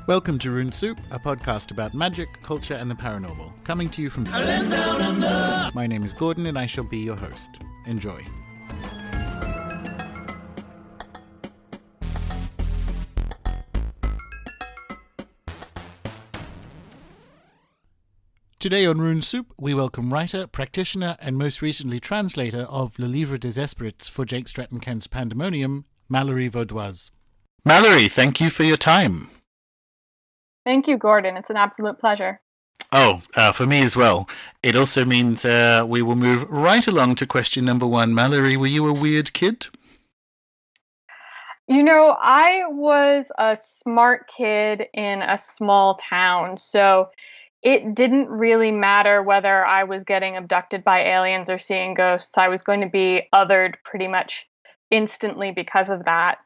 Welcome to Rune Soup, a podcast about magic, culture, and the paranormal, coming to you from... My name is Gordon, and I shall be your host. Enjoy. Today on Rune Soup, we welcome writer, practitioner, and most recently translator of Le Livre des Esperitz for Jake Stratton-Kent's Pandemonium, Mallorie Vaudoise. Mallorie, thank you for your time. Thank you, Gordon. It's an absolute pleasure. Oh, for me as well. It also means we will move right along to question number one. Mallorie, were you a weird kid? You know, I was a smart kid in a small town, so it didn't really matter whether I was getting abducted by aliens or seeing ghosts. I was going to be othered pretty much instantly because of that.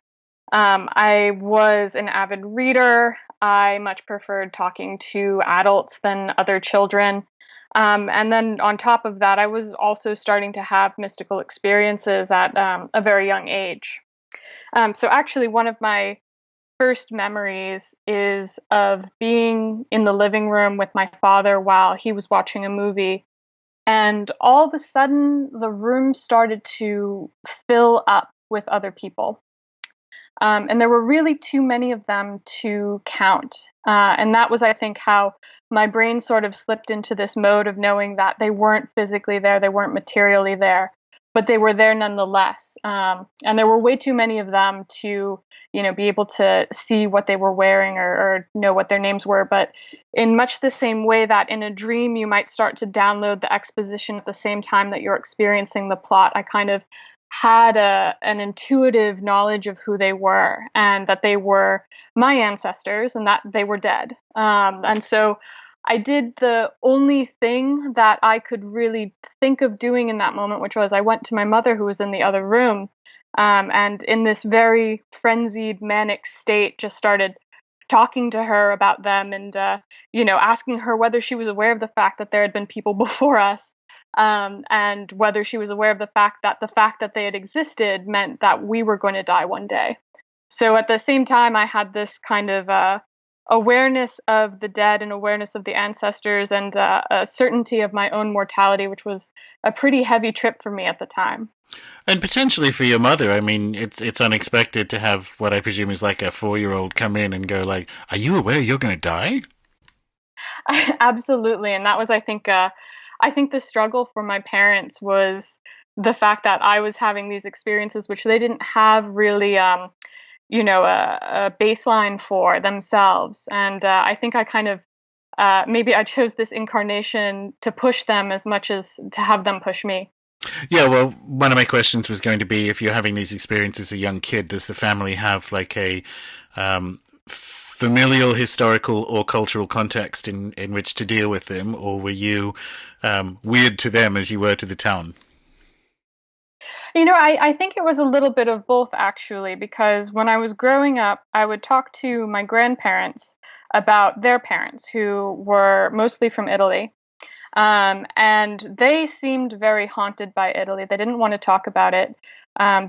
I was an avid reader. I much preferred talking to adults than other children. And then on top of that, I was also starting to have mystical experiences at a very young age. So actually, one of my first memories is of being in the living room with my father while he was watching a movie. And all of a sudden, the room started to fill up with other people. And there were really too many of them to count. And that was, I think, how my brain sort of slipped into this mode of knowing that they weren't physically there, they weren't materially there, but they were there nonetheless. And there were way too many of them to, be able to see what they were wearing or know what their names were. But in much the same way that in a dream, you might start to download the exposition at the same time that you're experiencing the plot, I kind of had an intuitive knowledge of who they were and that they were my ancestors and that they were dead. And so I did the only thing that I could really think of doing in that moment, which was I went to my mother who was in the other room and in this very frenzied, manic state just started talking to her about them and, asking her whether she was aware of the fact that there had been people before us. And whether she was aware of the fact that they had existed meant that we were going to die one day. So at the same time, I had this kind of awareness of the dead and awareness of the ancestors and a certainty of my own mortality, which was a pretty heavy trip for me at the time. And potentially for your mother, I mean, it's unexpected to have what I presume is like a 4-year-old come in and go like, "Are you aware you're going to die?" Absolutely, and that was, I think the struggle for my parents was the fact that I was having these experiences, which they didn't have really, a baseline for themselves. And I think I kind of, maybe I chose this incarnation to push them as much as to have them push me. Yeah, well, one of my questions was going to be, if you're having these experiences as a young kid, does the family have like a familial, historical, or cultural context in which to deal with them, or were you weird to them as you were to the town? I think it was a little bit of both, actually, because when I was growing up, I would talk to my grandparents about their parents, who were mostly from Italy. And they seemed very haunted by Italy. They didn't want to talk about it.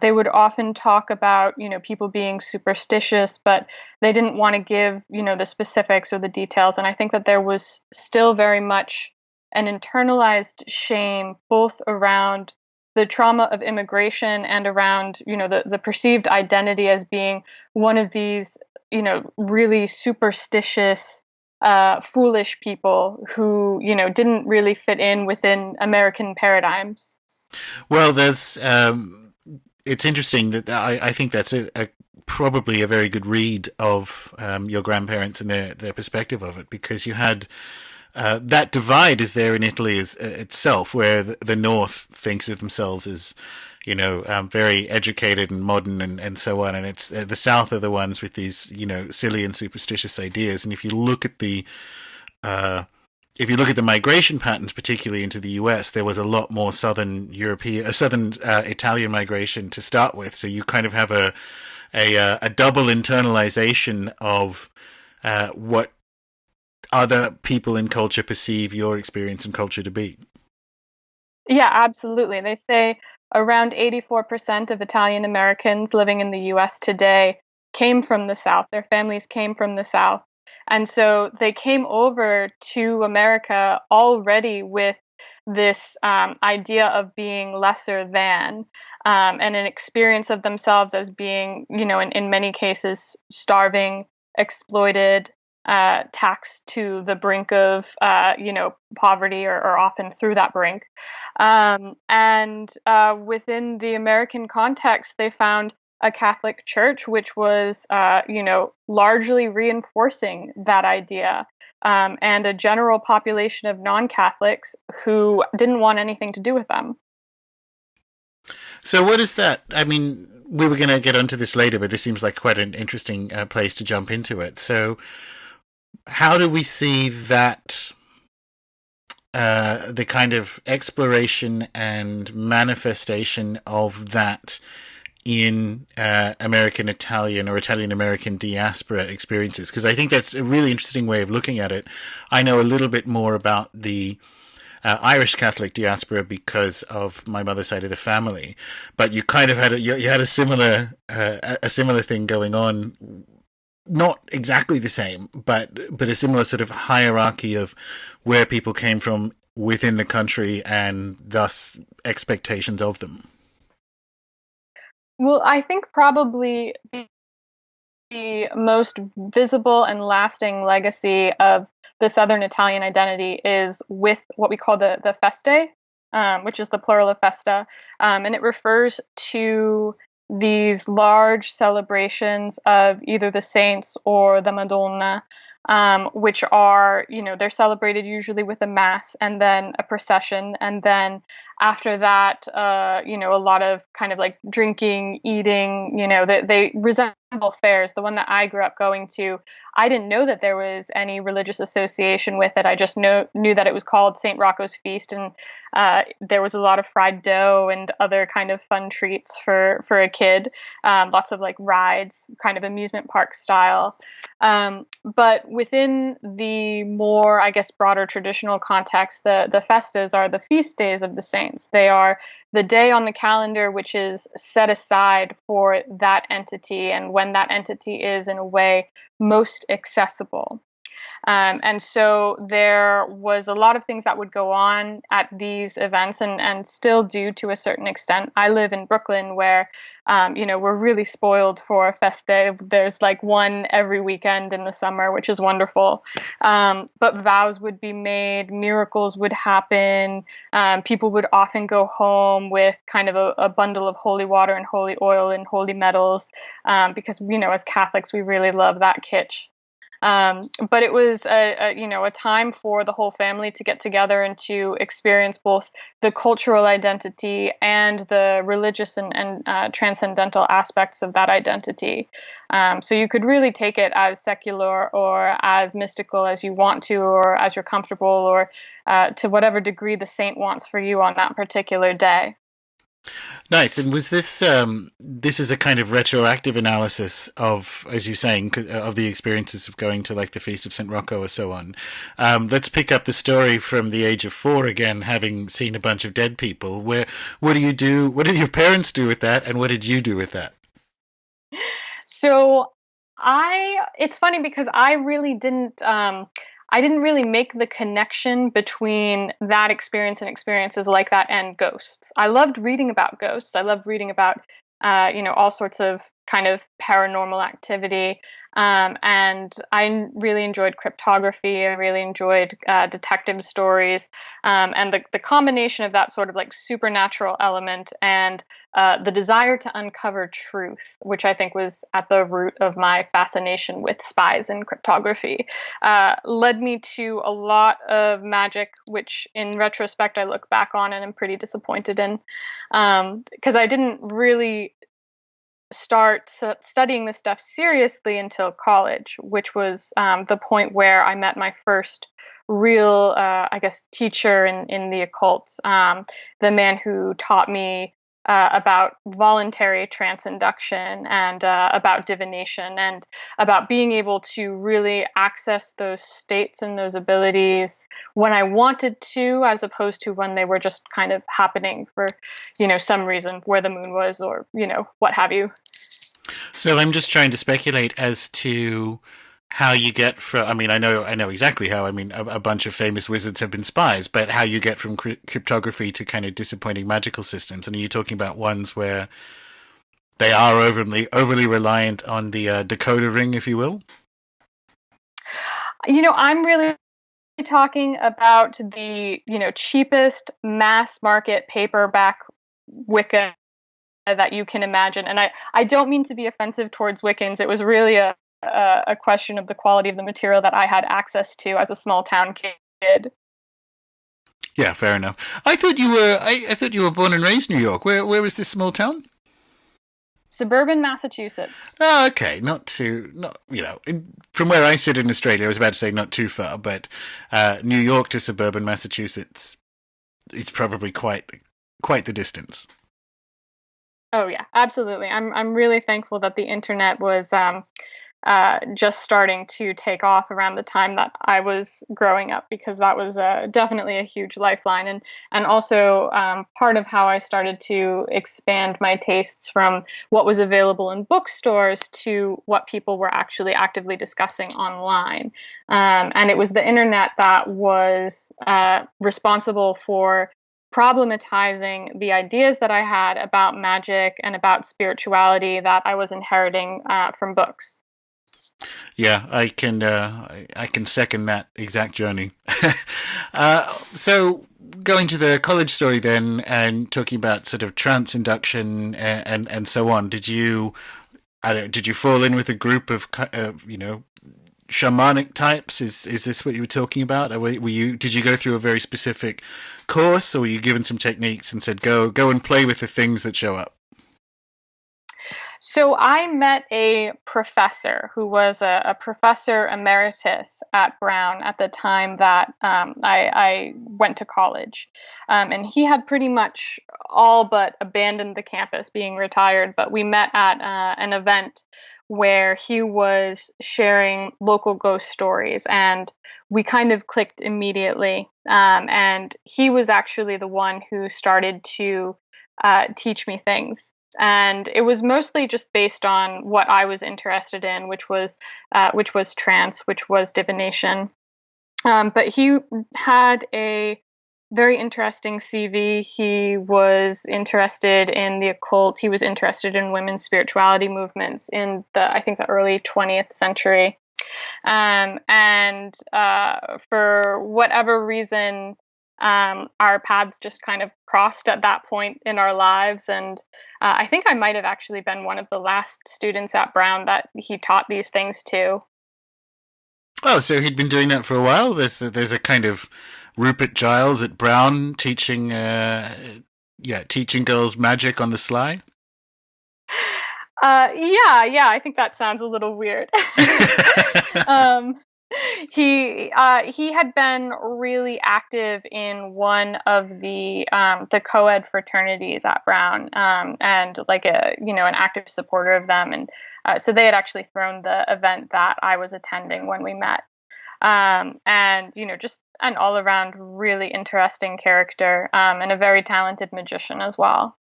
They would often talk about, people being superstitious, but they didn't want to give, the specifics or the details. And I think that there was still very much an internalized shame, both around the trauma of immigration and around, the perceived identity as being one of these, really superstitious, foolish people who, didn't really fit in within American paradigms. Well, there's... It's interesting that I think that's probably a very good read of your grandparents and their perspective of it, because you had that divide is there in Italy itself, where the North thinks of themselves as, very educated and modern and so on, and it's the South are the ones with these, silly and superstitious ideas. And if you look at the migration patterns, particularly into the US, there was a lot more Southern Italian migration to start with. So you kind of have a double internalization of what other people in culture perceive your experience and culture to be. Yeah, absolutely. They say around 84% of Italian Americans living in the US today came from the South. Their families came from the South. And so they came over to America already with this idea of being lesser than, and an experience of themselves as being, in many cases, starving, exploited, taxed to the brink of, poverty, or often through that brink. And within the American context, they found a Catholic Church which was, largely reinforcing that idea, and a general population of non-Catholics who didn't want anything to do with them. So what is that? I mean, we were going to get onto this later, but this seems like quite an interesting place to jump into it. So how do we see that the kind of exploration and manifestation of that in American Italian or Italian American diaspora experiences? Because I think that's a really interesting way of looking at it. I know a little bit more about the Irish Catholic diaspora because of my mother's side of the family, but you kind of had you had a similar thing going on, not exactly the same, but a similar sort of hierarchy of where people came from within the country and thus expectations of them. Well, I think probably the most visible and lasting legacy of the Southern Italian identity is with what we call the feste, which is the plural of festa, and it refers to these large celebrations of either the saints or the Madonna, which are, they're celebrated usually with a mass and then a procession. And then after that, a lot of kind of like drinking, eating, they resemble fairs. The one that I grew up going to, I didn't know that there was any religious association with it. I just knew that it was called St. Rocco's Feast, and there was a lot of fried dough and other kind of fun treats for a kid. Lots of like rides, kind of amusement park style. But within the more, I guess, broader traditional context, the festas are the feast days of the saints. They are the day on the calendar which is set aside for that entity, and when that entity is in a way most accessible. And so there was a lot of things that would go on at these events, and still do to a certain extent. I live in Brooklyn where, we're really spoiled for a fest day. There's like one every weekend in the summer, which is wonderful. But vows would be made, miracles would happen. People would often go home with kind of a bundle of holy water and holy oil and holy metals, because, as Catholics, we really love that kitsch. But it was a time for the whole family to get together and to experience both the cultural identity and the religious and transcendental aspects of that identity. So you could really take it as secular or as mystical as you want to, or as you're comfortable, or to whatever degree the saint wants for you on that particular day. Nice. And was this this is a kind of retroactive analysis of, as you're saying, of the experiences of going to like the Feast of St. Rocco or so on. Let's pick up the story from the age of 4 again, having seen a bunch of dead people. What do you do? What did your parents do with that, and what did you do with that? So it's funny because I didn't really make the connection between that experience and experiences like that and ghosts. I loved reading about ghosts. I loved reading about, all sorts of kind of paranormal activity. And I really enjoyed cryptography. I really enjoyed detective stories. And the combination of that sort of like supernatural element and the desire to uncover truth, which I think was at the root of my fascination with spies and cryptography, led me to a lot of magic, which in retrospect I look back on and am pretty disappointed in, because I didn't really start studying this stuff seriously until college, which was the point where I met my first real, I guess, teacher in the occult, the man who taught me about voluntary transinduction and about divination and about being able to really access those states and those abilities when I wanted to, as opposed to when they were just kind of happening for, some reason, where the moon was, or, what have you. So I'm just trying to speculate as to how you get from, I mean, I know exactly how. I mean, a bunch of famous wizards have been spies, but how you get from cryptography to kind of disappointing magical systems. And are you talking about ones where they are overly reliant on the decoder ring, if you will? I'm really talking about the, cheapest mass market paperback Wicca that you can imagine. And I don't mean to be offensive towards Wiccans. It was really a question of the quality of the material that I had access to as a small town kid. Yeah, fair enough. I thought you were I thought you were born and raised in New York. Where was this small town? Suburban Massachusetts. Oh, okay, not from where I sit in Australia. I was about to say not too far, but New York to suburban Massachusetts, it's probably quite the distance. Oh yeah, absolutely. I'm really thankful that the internet was just starting to take off around the time that I was growing up, because that was definitely a huge lifeline, and also part of how I started to expand my tastes from what was available in bookstores to what people were actually actively discussing online. And it was the internet that was responsible for problematizing the ideas that I had about magic and about spirituality that I was inheriting from books. Yeah, I can second that exact journey. So going to the college story then, and talking about sort of trance induction and so on. Did you fall in with a group of shamanic types? Is this what you were talking about? Or were you did you go through a very specific course, or were you given some techniques and said go and play with the things that show up? So I met a professor who was a professor emeritus at Brown at the time that I went to college. And he had pretty much all but abandoned the campus, being retired. But we met at an event where he was sharing local ghost stories, and we kind of clicked immediately. And he was actually the one who started to teach me things. And it was mostly just based on what I was interested in, which was trance, which was divination. But he had a very interesting CV. He was interested in the occult. He was interested in women's spirituality movements in I think, the early 20th century. And for whatever reason, our paths just kind of crossed at that point in our lives. And I think I might have actually been one of the last students at Brown that he taught these things to. Oh, so he'd been doing that for a while. There's a kind of Rupert Giles at Brown teaching teaching girls magic on the sly. Yeah, I think that sounds a little weird. um, he had been really active in one of the co-ed fraternities at Brown, and like an active supporter of them, and so they had actually thrown the event that I was attending when we met. And just an all around really interesting character, and a very talented magician as well.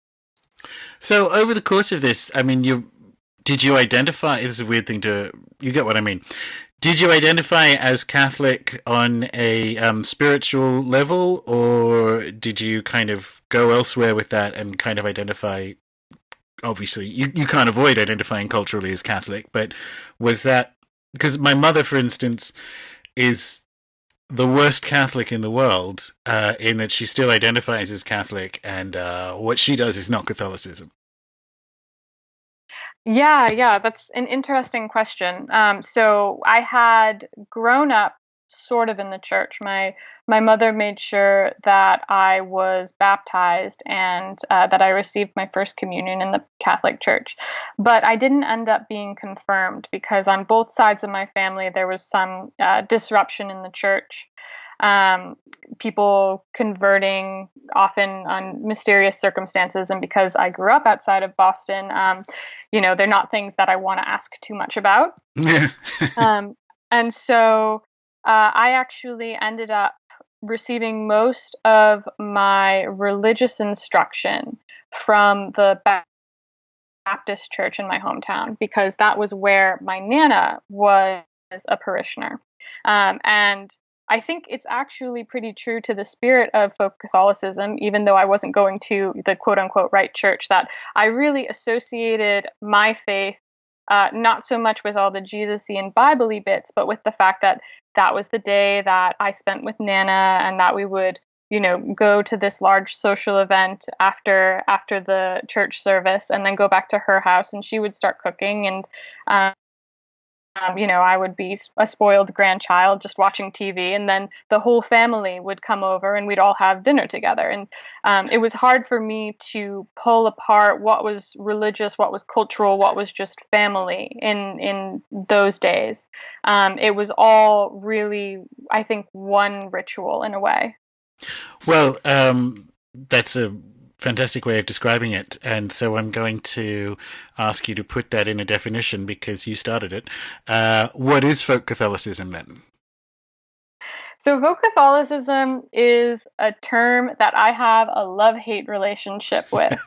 So over the course of this, I mean, did you identify? This is a weird thing to. You get what I mean. Did you identify as Catholic on a spiritual level, or did you kind of go elsewhere with that and kind of identify? Obviously, you can't avoid identifying culturally as Catholic, but was that because my mother, for instance, is the worst Catholic in the world, in that she still identifies as Catholic, and what she does is not Catholicism. Yeah, that's an interesting question. So I had grown up sort of in the church. My mother made sure that I was baptized, and that I received my first communion in the Catholic Church. But I didn't end up being confirmed, because on both sides of my family there was some disruption in the church. People converting often on mysterious circumstances, and because I grew up outside of Boston, they're not things that I want to ask too much about. Yeah. And so I actually ended up receiving most of my religious instruction from the Baptist church in my hometown, because that was where my Nana was a parishioner. And I think it's actually pretty true to the spirit of folk Catholicism, even though I wasn't going to the quote unquote right church, that I really associated my faith not so much with all the Jesus-y and Bible-y bits, but with the fact that that was the day that I spent with Nana, and that we would, go to this large social event after the church service, and then go back to her house, and she would start cooking, and I would be a spoiled grandchild just watching TV, and then the whole family would come over and we'd all have dinner together. And it was hard for me to pull apart what was religious, what was cultural, what was just family in those days. It was all really, I think, one ritual in a way. Well, that's a fantastic way of describing it. And so I'm going to ask you to put that in a definition because you started it. What is folk Catholicism then? So folk Catholicism is a term that I have a love-hate relationship with.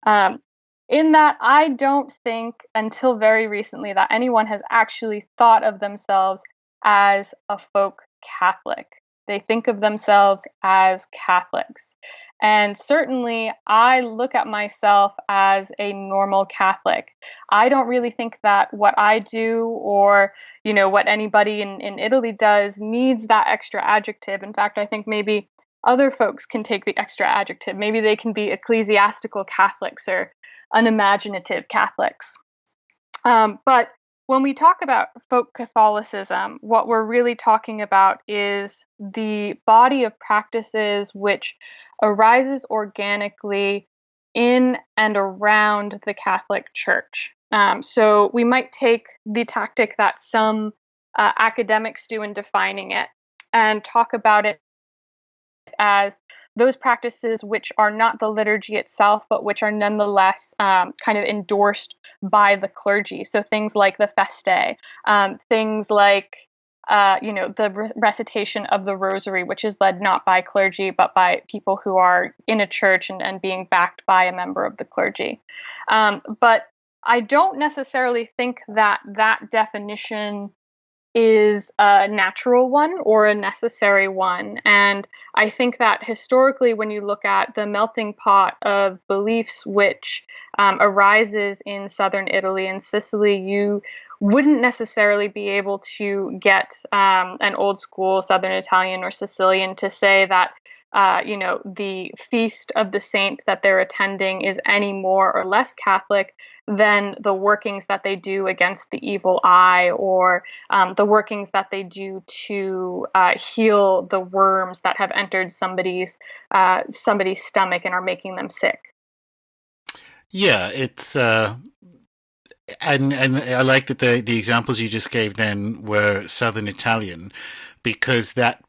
In that I don't think until very recently that anyone has actually thought of themselves as a folk Catholic. They think of themselves as Catholics. And certainly, I look at myself as a normal Catholic. I don't really think that what I do or, what anybody in Italy does needs that extra adjective. In fact, I think maybe other folks can take the extra adjective. Maybe they can be ecclesiastical Catholics or unimaginative Catholics. But when we talk about folk Catholicism, what we're really talking about is the body of practices which arises organically in and around the Catholic Church. So we might take the tactic that some academics do in defining it and talk about it as those practices which are not the liturgy itself, but which are nonetheless kind of endorsed by the clergy. So things like the feste, things like the recitation of the rosary, which is led not by clergy, but by people who are in a church and being backed by a member of the clergy. But I don't necessarily think that definition is a natural one or a necessary one. And I think that historically, when you look at the melting pot of beliefs which arises in southern Italy and Sicily, you wouldn't necessarily be able to get an old school southern Italian or Sicilian to say that the feast of the saint that they're attending is any more or less Catholic than the workings that they do against the evil eye, or the workings that they do to heal the worms that have entered somebody's stomach and are making them sick. Yeah, it's and I like that the examples you just gave then were Southern Italian, because that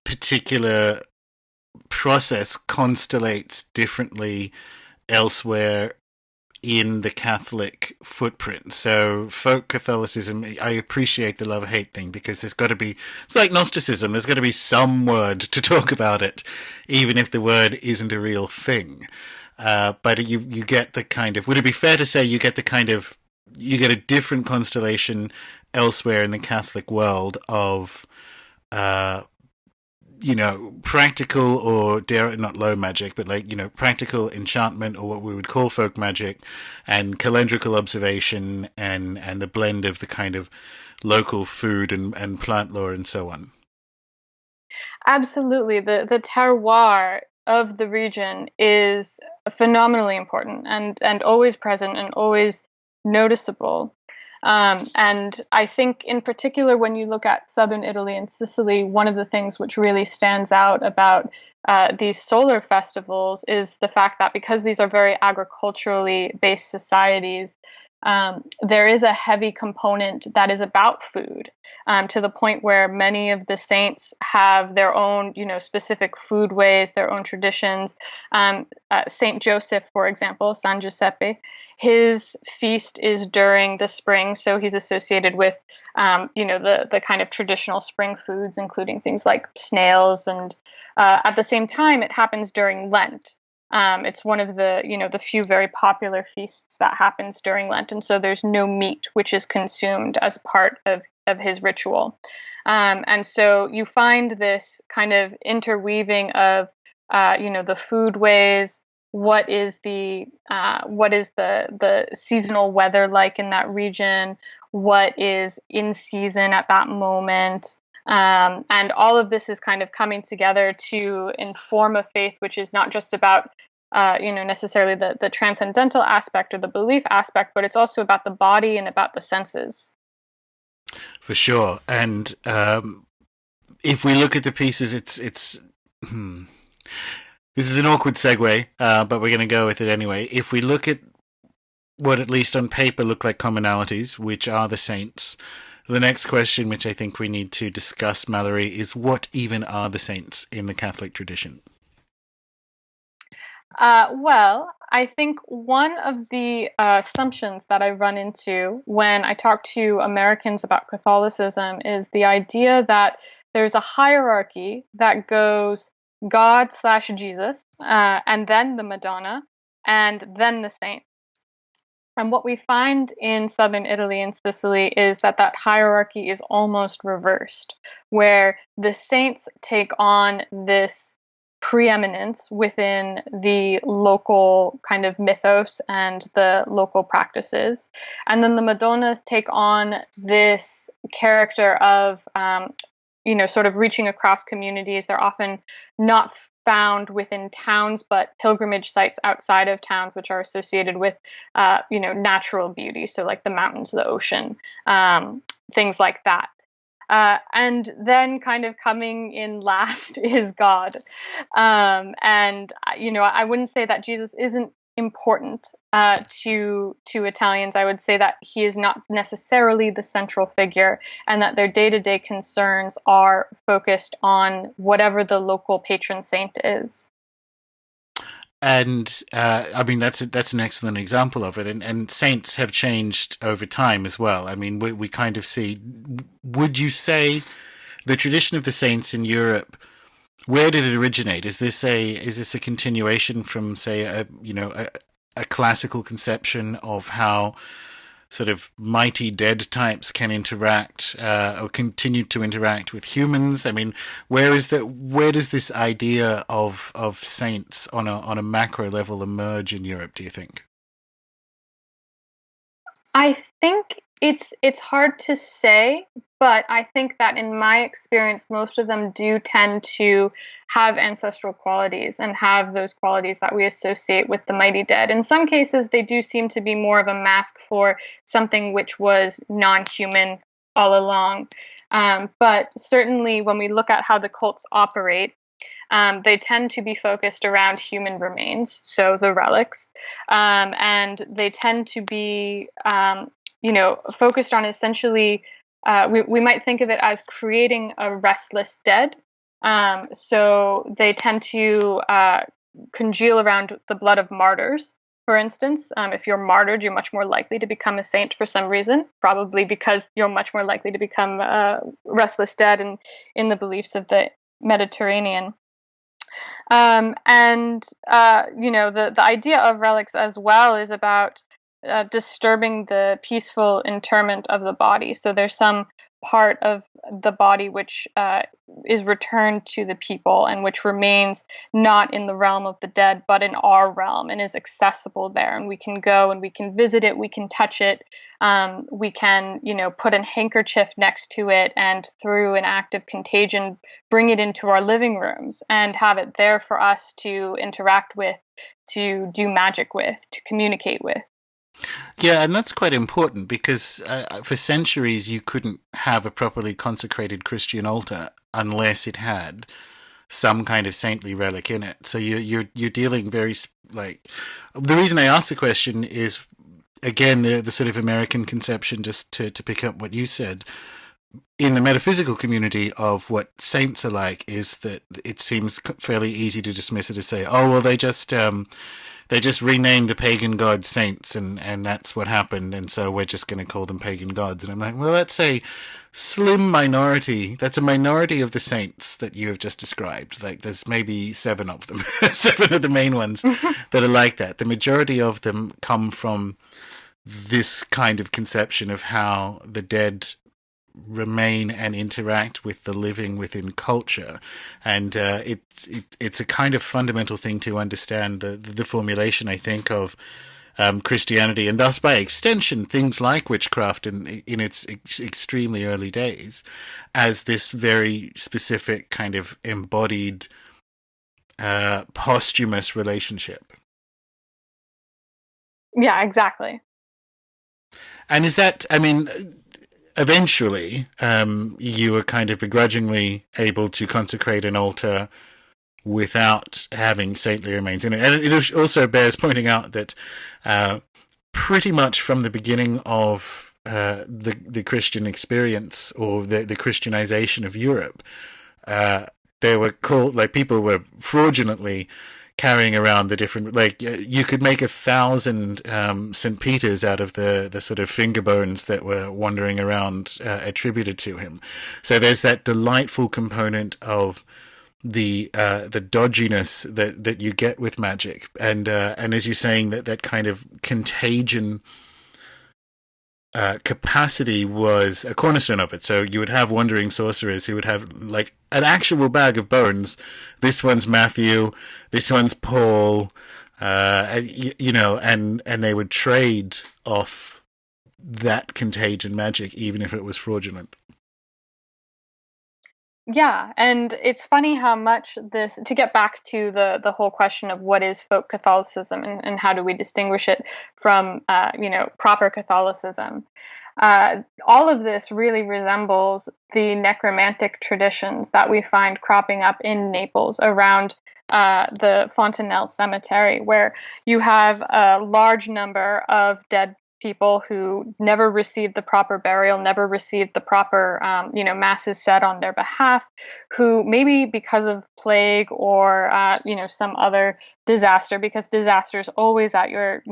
particular process constellates differently elsewhere in the Catholic footprint. So folk Catholicism, I appreciate the love-hate thing, because there's got to be, it's like Gnosticism, there's got to be some word to talk about it, even if the word isn't a real thing. But you get the kind of, would it be fair to say you get a different constellation elsewhere in the Catholic world of practical, or not low magic, but practical enchantment, or what we would call folk magic, and calendrical observation, and the blend of the kind of local food and plant lore and so on. Absolutely. The terroir of the region is phenomenally important and always present and always noticeable. And I think in particular, when you look at southern Italy and Sicily, one of the things which really stands out about these solar festivals is the fact that because these are very agriculturally based societies, there is a heavy component that is about food, to the point where many of the saints have their own, specific food ways, their own traditions. Saint Joseph, for example, San Giuseppe, his feast is during the spring, so he's associated with, the kind of traditional spring foods, including things like snails, and at the same time, it happens during Lent. It's one of the few very popular feasts that happens during Lent. And so there's no meat which is consumed as part of of his ritual. And so you find this kind of interweaving of, the food ways. What is the seasonal weather like in that region? What is in season at that moment? And all of this is kind of coming together to inform a faith, which is not just about necessarily the transcendental aspect or the belief aspect, but it's also about the body and about the senses. For sure. And if we look at the pieces, it's this is an awkward segue, but we're going to go with it anyway. If we look at what at least on paper look like commonalities, which are the saints, the next question, which I think we need to discuss, Mallorie, is what even are the saints in the Catholic tradition? Well, I think one of the assumptions that I run into when I talk to Americans about Catholicism is the idea that there's a hierarchy that goes God/Jesus, and then the Madonna, and then the saint. And what we find in southern Italy and Sicily is that hierarchy is almost reversed, where the saints take on this preeminence within the local kind of mythos and the local practices. And then the Madonnas take on this character of, sort of reaching across communities. They're often not found within towns, but pilgrimage sites outside of towns, which are associated with, natural beauty. So like the mountains, the ocean, things like that. And then kind of coming in last is God. I wouldn't say that Jesus isn't important to Italians. I would say that he is not necessarily the central figure, and that their day-to-day concerns are focused on whatever the local patron saint is. And that's an excellent example of it. And saints have changed over time as well. I mean, we kind of see. Would you say the tradition of the saints in Europe? Where did it originate? Is this a continuation from, say, a classical conception of how sort of mighty dead types can interact or continue to interact with humans? I mean, where does this idea of saints on a macro level emerge in Europe, do you think? I think it's hard to say, but I think that in my experience, most of them do tend to have ancestral qualities and have those qualities that we associate with the mighty dead. In some cases, they do seem to be more of a mask for something which was non-human all along. But certainly when we look at how the cults operate, they tend to be focused around human remains, so the relics, and they tend to be focused on essentially, we might think of it as creating a restless dead. So they tend to congeal around the blood of martyrs. For instance, if you're martyred, you're much more likely to become a saint for some reason, probably because you're much more likely to become restless dead in the beliefs of the Mediterranean. The idea of relics as well is about disturbing the peaceful interment of the body. So there's some part of the body which is returned to the people and which remains not in the realm of the dead, but in our realm and is accessible there. And we can go and we can visit it, we can touch it, we can, put a handkerchief next to it and through an act of contagion, bring it into our living rooms and have it there for us to interact with, to do magic with, to communicate with. Yeah, and that's quite important because for centuries you couldn't have a properly consecrated Christian altar unless it had some kind of saintly relic in it. So you're dealing very the reason I asked the question is again the sort of American conception, just to pick up what you said. In the metaphysical community of what saints are like is that it seems fairly easy to dismiss it as say, oh well, they just renamed the pagan gods saints and that's what happened, and so we're just going to call them pagan gods. And I'm like, well, that's a slim minority. That's a minority of the saints that you have just described. Like there's maybe 7 of them, 7 of the main ones that are like that. The majority of them come from this kind of conception of how the dead remain and interact with the living within culture, and it's a kind of fundamental thing to understand the formulation, I think, of Christianity, and thus by extension things like witchcraft in its extremely early days, as this very specific kind of embodied posthumous relationship. Yeah, exactly. And is that, I mean, eventually you were kind of begrudgingly able to consecrate an altar without having saintly remains in it. And it also bears pointing out that pretty much from the beginning of the Christian experience, or the Christianization of Europe, they were called, like, people were fraudulently carrying around the different, like, you could make 1,000 St. Peter's out of the sort of finger bones that were wandering around attributed to him. So there's that delightful component of the dodginess that you get with magic, and as you're saying, that kind of contagion capacity was a cornerstone of it. So you would have wandering sorcerers who would have, like, an actual bag of bones. This one's Matthew, this one's Paul, you know, and they would trade off that contagion magic, even if it was fraudulent. Yeah, and it's funny how much this, to get back to the whole question of what is folk Catholicism, and how do we distinguish it from proper Catholicism. All of this really resembles the necromantic traditions that we find cropping up in Naples around the Fontanelle Cemetery, where you have a large number of dead people who never received the proper burial, never received the proper, masses said on their behalf, who maybe because of plague or, some other disaster, because disaster is always at your,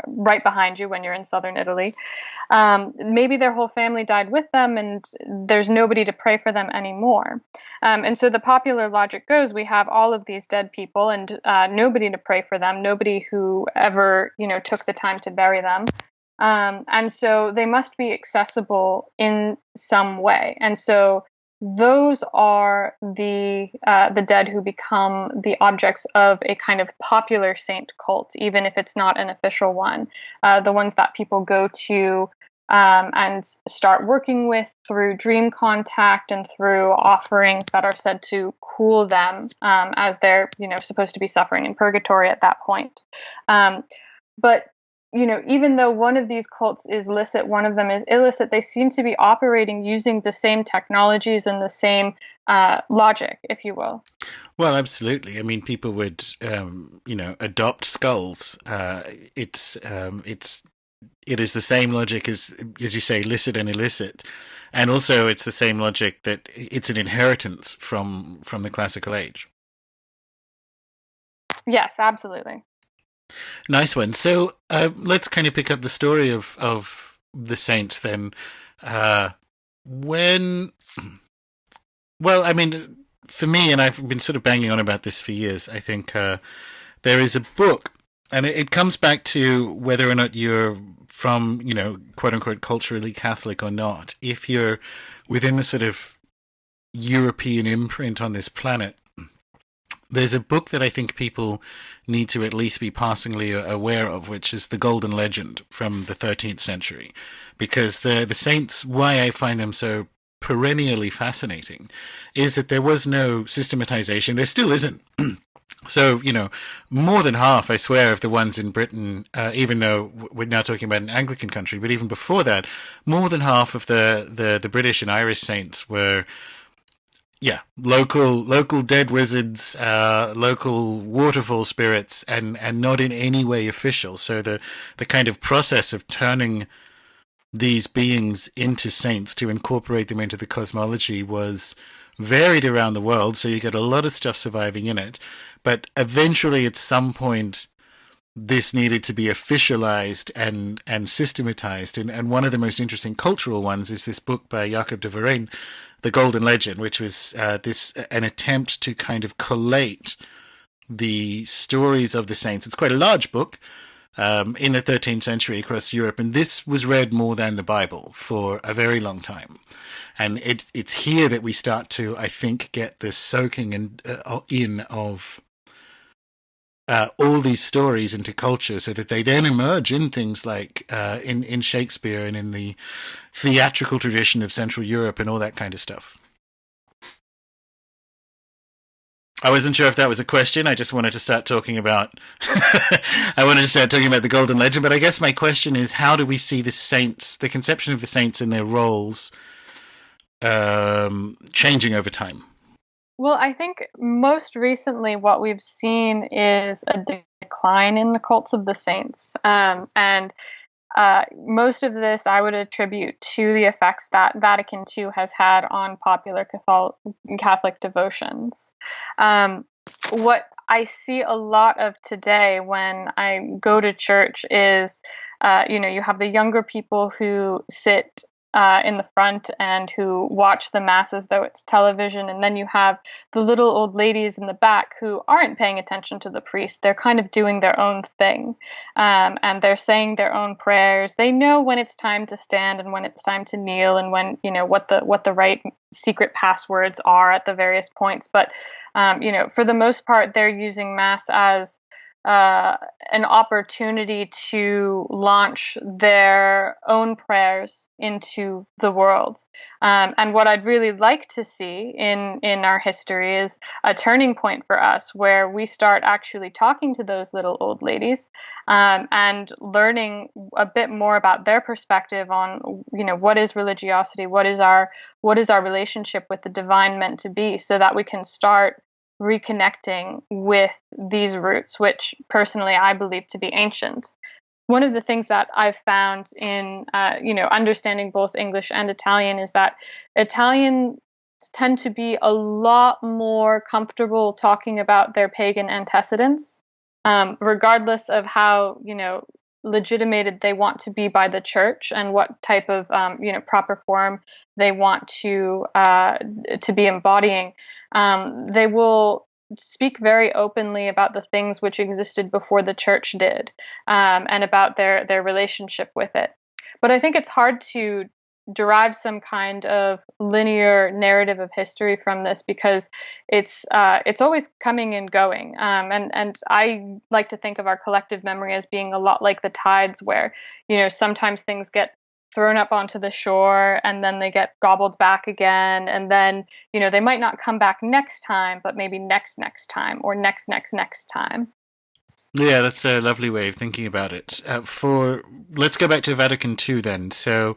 right behind you when you're in southern Italy. Maybe their whole family died with them and there's nobody to pray for them anymore. And so the popular logic goes, we have all of these dead people and nobody to pray for them, nobody who ever, took the time to bury them. And so they must be accessible in some way. And so those are the dead who become the objects of a kind of popular saint cult, even if it's not an official one. The ones that people go to and start working with through dream contact and through offerings that are said to cool them as they're, supposed to be suffering in purgatory at that point. But even though one of these cults is licit, one of them is illicit, they seem to be operating using the same technologies and the same logic, if you will. Well, absolutely. I mean, people would, adopt skulls. It is the same logic as you say, licit and illicit. And also it's the same logic that it's an inheritance from the classical age. Yes, absolutely. Nice one. So let's kind of pick up the story of the saints then. Well, I mean, for me, and I've been sort of banging on about this for years, I think there is a book, and it comes back to whether or not you're from, quote unquote, culturally Catholic or not. If you're within the sort of European imprint on this planet, there's a book that I think people need to at least be passingly aware of, which is The Golden Legend from the 13th century. Because the saints, why I find them so perennially fascinating, is that there was no systematization. There still isn't. So, more than half, I swear, of the ones in Britain, even though we're now talking about an Anglican country, but even before that, more than half of the British and Irish saints were... yeah, local dead wizards, local waterfall spirits, and not in any way official. So the kind of process of turning these beings into saints to incorporate them into the cosmology was varied around the world. So you get a lot of stuff surviving in it. But eventually, at some point, this needed to be officialized and systematized. And one of the most interesting cultural ones is this book by Jakob de Varenne, The Golden Legend, which was an attempt to kind of collate the stories of the saints. It's quite a large book, in the 13th century across Europe, and this was read more than the Bible for a very long time. And it's here that we start to, I think, get this soaking in of all these stories into culture, so that they then emerge in things like in Shakespeare and in the theatrical tradition of Central Europe and all that kind of stuff. I wasn't sure if that was a question. I just wanted to start talking about. I wanted to start talking about the Golden Legend, but I guess my question is: how do we see the saints, the conception of the saints and their roles, changing over time? Well, I think most recently what we've seen is a decline in the cults of the saints. And most of this I would attribute to the effects that Vatican II has had on popular Catholic devotions. What I see a lot of today when I go to church is, you have the younger people who sit in the front and who watch the mass as though it's television. And then you have the little old ladies in the back who aren't paying attention to the priest. They're kind of doing their own thing. And they're saying their own prayers. They know when it's time to stand and when it's time to kneel, and when, what the right secret passwords are at the various points. But, for the most part, they're using mass as an opportunity to launch their own prayers into the world. And what I'd really like to see in our history is a turning point for us where we start actually talking to those little old ladies, and learning a bit more about their perspective on, what is religiosity, what is our relationship with the divine meant to be, so that we can start reconnecting with these roots, which personally I believe to be ancient. One of the things that I've found in, understanding both English and Italian is that Italians tend to be a lot more comfortable talking about their pagan antecedents, regardless of how, legitimated they want to be by the church and what type of, proper form they want to be embodying. They will speak very openly about the things which existed before the church did, and about their relationship with it. But I think it's hard to derive some kind of linear narrative of history from this, because it's always coming and going. And I like to think of our collective memory as being a lot like the tides, where, sometimes things get thrown up onto the shore and then they get gobbled back again. And then, they might not come back next time, but maybe next time, or next time. Yeah, that's a lovely way of thinking about it. Let's go back to Vatican II then. So,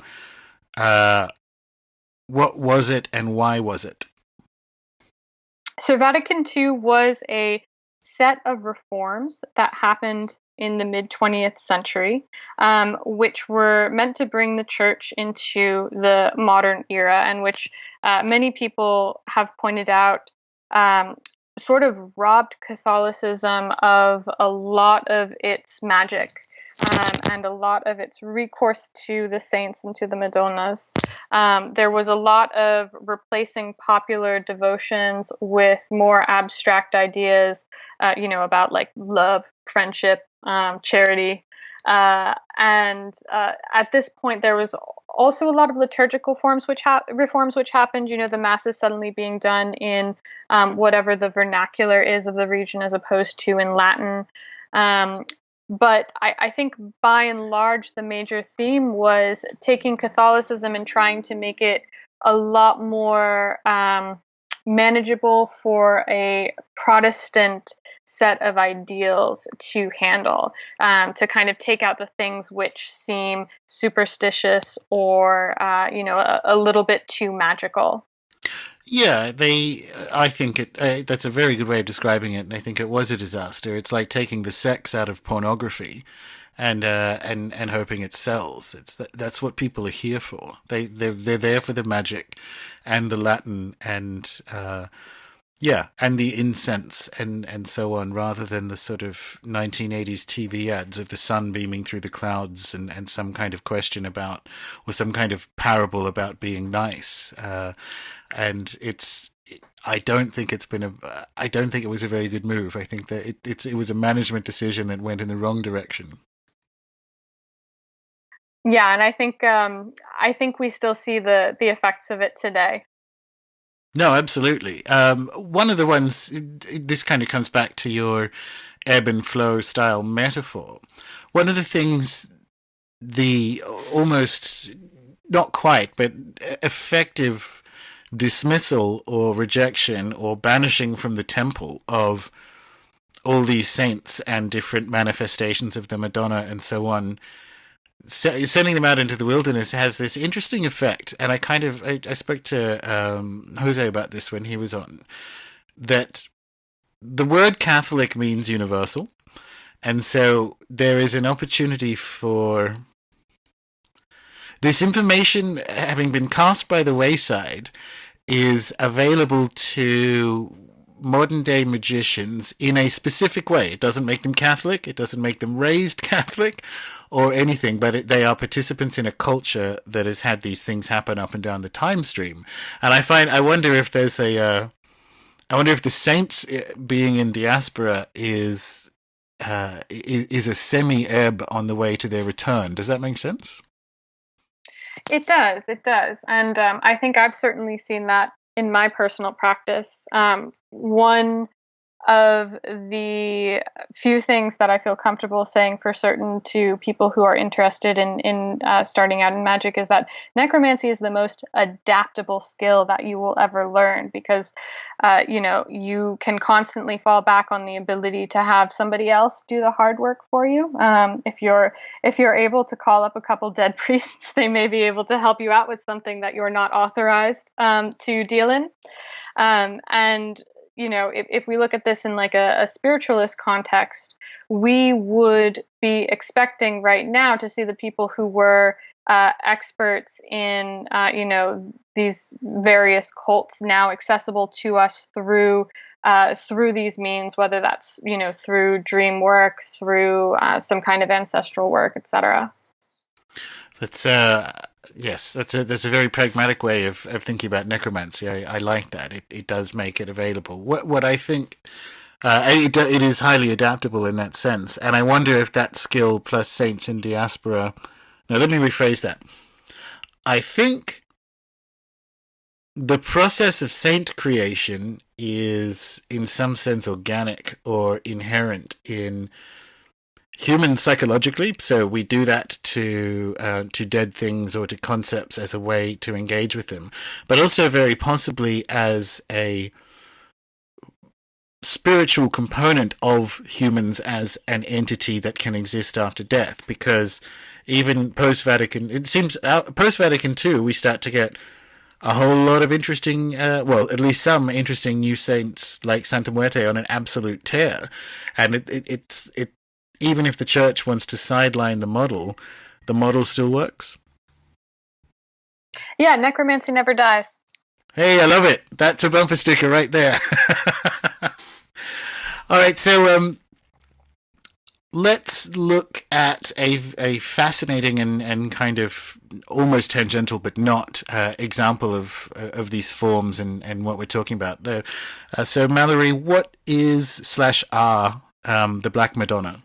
what was it and why was it? So Vatican II was a set of reforms that happened in the mid-20th century, which were meant to bring the church into the modern era, and which many people have pointed out sort of robbed Catholicism of a lot of its magic, and a lot of its recourse to the saints and to the Madonnas. There was a lot of replacing popular devotions with more abstract ideas, about like love, friendship, charity. And at this point, there was also a lot of liturgical reforms which happened. The masses suddenly being done in whatever the vernacular is of the region, as opposed to in Latin. But I think by and large, the major theme was taking Catholicism and trying to make it a lot more manageable for a Protestant set of ideals to handle, to kind of take out the things which seem superstitious or, a little bit too magical. Yeah, I think that's a very good way of describing it, and I think it was a disaster. It's like taking the sex out of pornography, and hoping it sells. That's what people are here for. They're there for the magic, and the Latin, and and the incense, and so on, rather than the sort of 1980s TV ads of the sun beaming through the clouds, and some kind of question about, or some kind of parable about being nice. And I don't think I don't think it was a very good move. I think that it was a management decision that went in the wrong direction. Yeah, and I think we still see the effects of it today. No, absolutely. One of the ones, this kind of comes back to your ebb and flow style metaphor. One of the things, the almost not quite, but effective dismissal or rejection or banishing from the temple of all these saints and different manifestations of the Madonna and so on, sending them out into the wilderness has this interesting effect. And I spoke to Jose about this when he was on, that the word Catholic means universal. And so there is an opportunity for this information, having been cast by the wayside, is available to modern day magicians in a specific way. It doesn't make them Catholic, it doesn't make them raised Catholic or anything, but they are participants in a culture that has had these things happen up and down the time stream. And I wonder if there's I wonder if the saints being in diaspora is a semi ebb on the way to their return. Does that make sense? It does. And I think I've certainly seen that in my personal practice. One of the few things that I feel comfortable saying for certain to people who are interested in starting out in magic is that necromancy is the most adaptable skill that you will ever learn, because you can constantly fall back on the ability to have somebody else do the hard work for you. If you're able to call up a couple dead priests, they may be able to help you out with something that you're not authorized to deal in. And if we look at this in like a spiritualist context, we would be expecting right now to see the people who were experts in, these various cults now accessible to us through these means, whether that's through dream work, through some kind of ancestral work, etc. That's yes, that's a very pragmatic way of thinking about necromancy. I like that. It does make it available. What I think it is highly adaptable in that sense, and I wonder if that skill plus saints in diaspora. Now, let me rephrase that. I think the process of saint creation is, in some sense, organic or inherent in human psychologically. So we do that to dead things or to concepts as a way to engage with them, but also very possibly as a spiritual component of humans as an entity that can exist after death. Because even post Vatican, it seems post Vatican II, we start to get a whole lot of interesting, well, at least some interesting new saints like Santa Muerte on an absolute tear, and it even if the church wants to sideline the model still works. Yeah, necromancy never dies. Hey, I love it. That's a bumper sticker right there. All right, so let's look at a fascinating and kind of almost tangential but not example of these forms and what we're talking about. So, Mallorie, what is slash are the Black Madonna?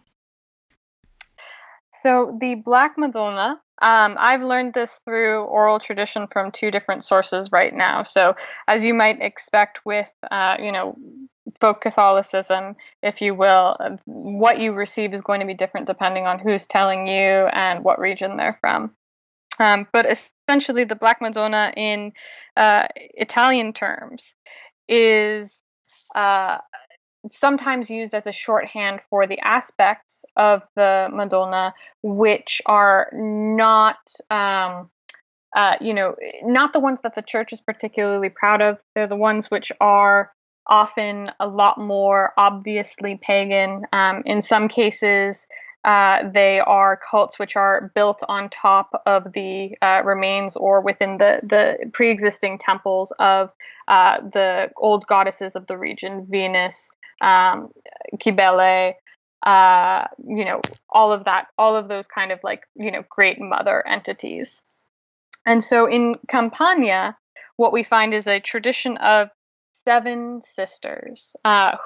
So the Black Madonna, I've learned this through oral tradition from two different sources right now. So as you might expect with, folk Catholicism, if you will, what you receive is going to be different depending on who's telling you and what region they're from. But essentially, the Black Madonna in Italian terms is sometimes used as a shorthand for the aspects of the Madonna which are not, not the ones that the church is particularly proud of. They're the ones which are often a lot more obviously pagan. In some cases, they are cults which are built on top of the remains or within the pre-existing temples of the old goddesses of the region, Venus, Cybele, all of that, all of those kind of like, great mother entities. And so in Campania, what we find is a tradition of 7 sisters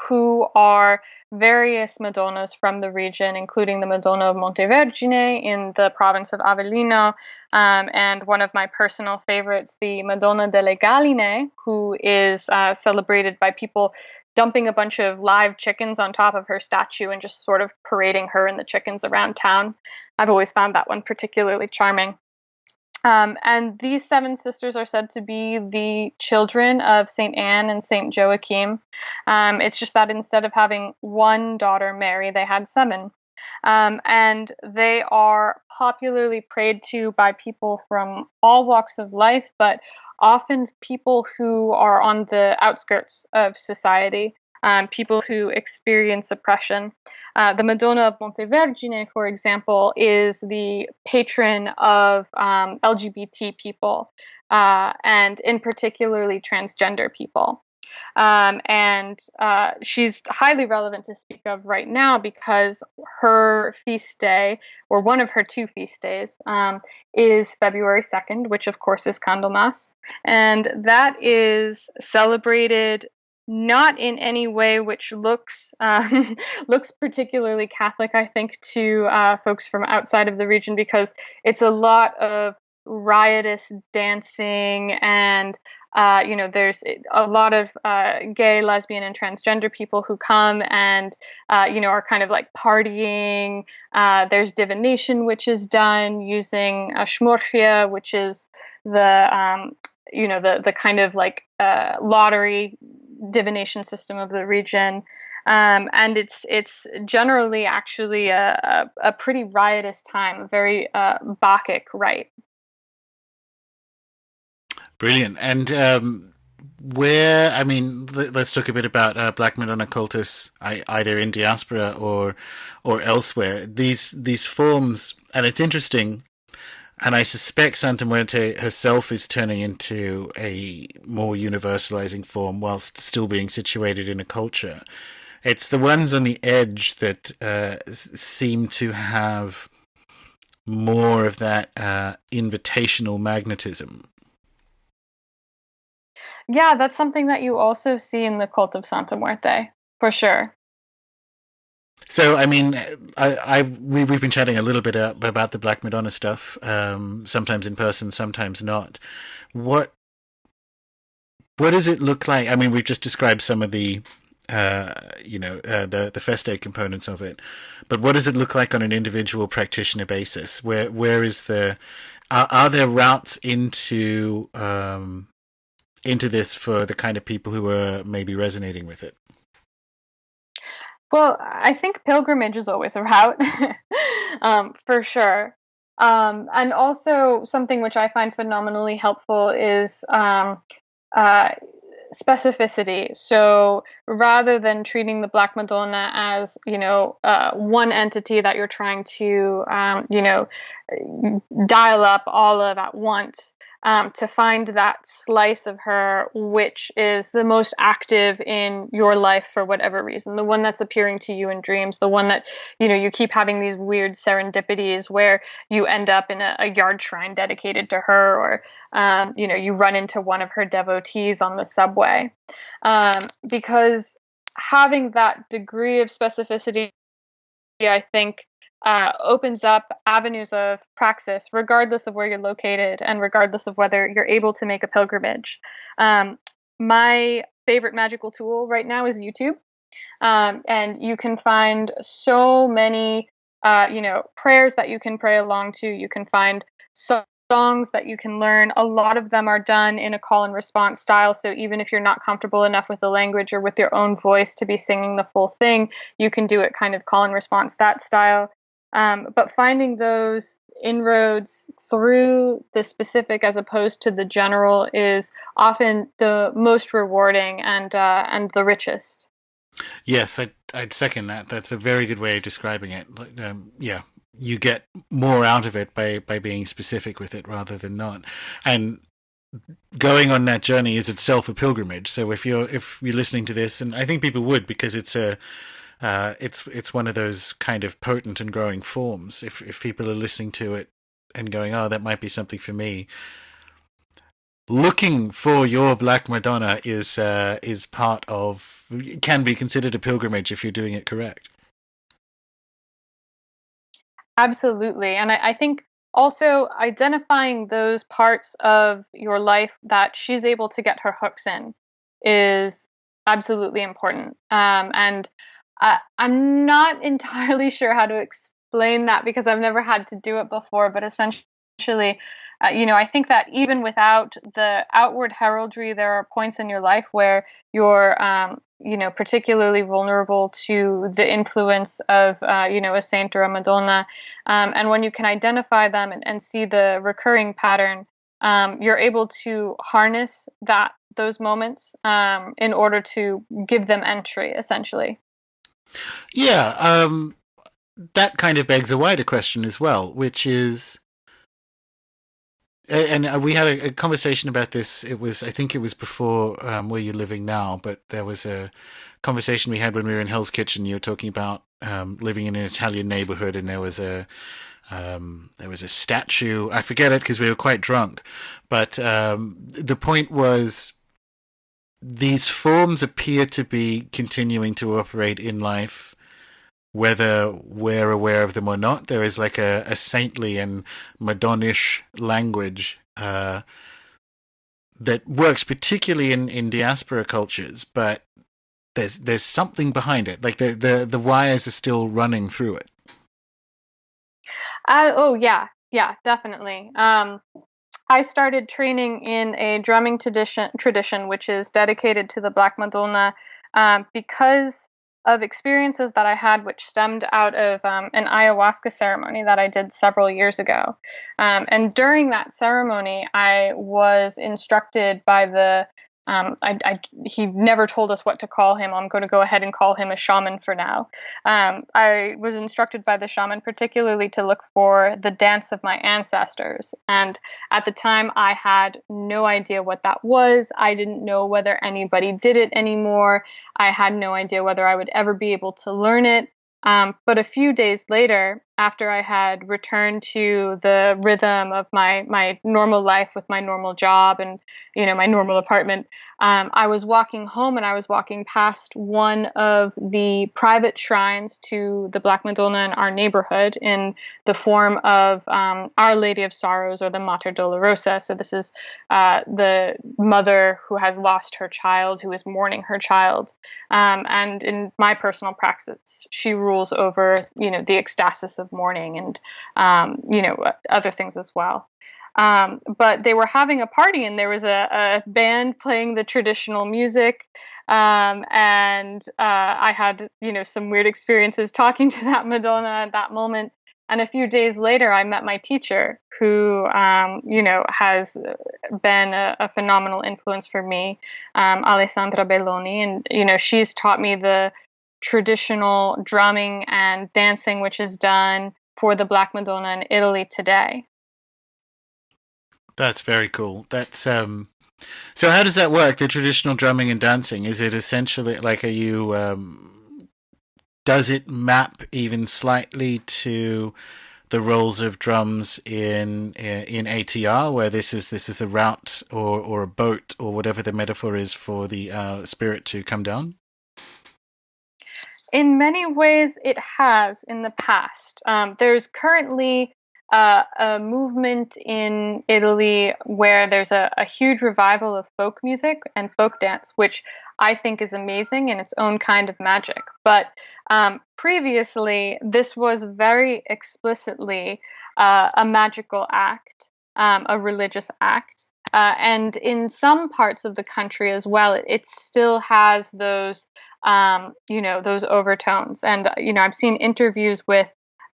who are various Madonnas from the region, including the Madonna of Montevergine in the province of Avellino, and one of my personal favorites, the Madonna delle Galline, who is celebrated by people dumping a bunch of live chickens on top of her statue and just sort of parading her and the chickens around town. I've always found that one particularly charming. And these 7 sisters are said to be the children of Saint Anne and Saint Joachim. It's just that instead of having one daughter, Mary, they had 7. And they are popularly prayed to by people from all walks of life, but often people who are on the outskirts of society, people who experience oppression. The Madonna of Montevergine, for example, is the patron of LGBT people, and in particularly transgender people. And she's highly relevant to speak of right now because her feast day, or one of her 2 feast days, is February 2nd, which of course is Candlemas. And that is celebrated not in any way which looks particularly Catholic, I think, to folks from outside of the region, because it's a lot of riotous dancing and there's a lot of gay, lesbian, and transgender people who come and, are kind of like partying. There's divination, which is done using a schmorfia, which is the kind of like lottery divination system of the region. And it's generally actually a pretty riotous time, a very Bacchic rite. Brilliant. And let's talk a bit about Black Madonna cultists, either in diaspora or elsewhere. These forms, and it's interesting. And I suspect Santa Muerte herself is turning into a more universalizing form whilst still being situated in a culture. It's the ones on the edge that seem to have more of that invitational magnetism. Yeah, that's something that you also see in the cult of Santa Muerte, for sure. So, I mean, we've been chatting a little bit about the Black Madonna stuff, sometimes in person, sometimes not. What does it look like? I mean, we've just described some of the feste components of it, but what does it look like on an individual practitioner basis? Where is are there routes into this for the kind of people who are maybe resonating with it? Well, I think pilgrimage is always a route, for sure. And also something which I find phenomenally helpful is specificity. So rather than treating the Black Madonna as, one entity that you're trying to, dial up all of at once, to find that slice of her which is the most active in your life for whatever reason, the one that's appearing to you in dreams, the one that, you keep having these weird serendipities where you end up in a yard shrine dedicated to her, or, you run into one of her devotees on the subway. Because having that degree of specificity, I think, opens up avenues of praxis, regardless of where you're located and regardless of whether you're able to make a pilgrimage. My favorite magical tool right now is YouTube. And you can find so many, prayers that you can pray along to. You can find songs that you can learn. A lot of them are done in a call and response style. So even if you're not comfortable enough with the language or with your own voice to be singing the full thing, you can do it kind of call and response, that style. But finding those inroads through the specific as opposed to the general is often the most rewarding and the richest. Yes, I'd second that. That's a very good way of describing it. You get more out of it by being specific with it rather than not. And going on that journey is itself a pilgrimage. So if you're listening to this, and I think people would, because it's one of those kind of potent and growing forms. If people are listening to it and going, oh, that might be something for me, looking for your Black Madonna is part of, can be considered a pilgrimage if you're doing it correct. Absolutely. And I think also identifying those parts of your life that she's able to get her hooks in is absolutely important. And I'm not entirely sure how to explain that because I've never had to do it before, but essentially, I think that even without the outward heraldry, there are points in your life where you're, particularly vulnerable to the influence of, a saint or a Madonna. And when you can identify them and see the recurring pattern, you're able to harness those moments in order to give them entry, essentially. Yeah, that kind of begs a wider question as well, which is, and we had a conversation about this. I think it was before where you're living now, but there was a conversation we had when we were in Hell's Kitchen. You were talking about living in an Italian neighborhood, and there was a statue. I forget it because we were quite drunk, but the point was these forms appear to be continuing to operate in life, whether we're aware of them or not. There is like a saintly and Madonish language that works particularly in diaspora cultures, but there's something behind it. Like the wires are still running through it. Oh yeah, definitely. I started training in a drumming tradition which is dedicated to the Black Madonna, because of experiences that I had, which stemmed out of an ayahuasca ceremony that I did several years ago. And during that ceremony, I was instructed by he never told us what to call him. I'm going to go ahead and call him a shaman for now. I was instructed by the shaman particularly to look for the dance of my ancestors. And at the time, I had no idea what that was. I didn't know whether anybody did it anymore. I had no idea whether I would ever be able to learn it. But a few days later, after I had returned to the rhythm of my normal life with my normal job and my normal apartment, I was walking home and I was walking past one of the private shrines to the Black Madonna in our neighborhood in the form of Our Lady of Sorrows, or the Mater Dolorosa. So this is the mother who has lost her child, who is mourning her child. And in my personal practice, she rules over, the ecstasis of mourning and, other things as well. But they were having a party and there was a band playing the traditional music. And I had, some weird experiences talking to that Madonna at that moment. And a few days later, I met my teacher who, has been a phenomenal influence for me, Alessandra Belloni. And, she's taught me the traditional drumming and dancing, which is done for the Black Madonna in Italy today. That's very cool. That's So how does that work? The traditional drumming and dancing, is it essentially like, are you does it map even slightly to the roles of drums in ATR, where this is a route or a boat or whatever the metaphor is for the spirit to come down? In many ways, it has in the past. There's currently a movement in Italy where there's a huge revival of folk music and folk dance, which I think is amazing in its own kind of magic. But previously, this was very explicitly a magical act, a religious act. And in some parts of the country as well, it still has those those overtones. And, I've seen interviews with,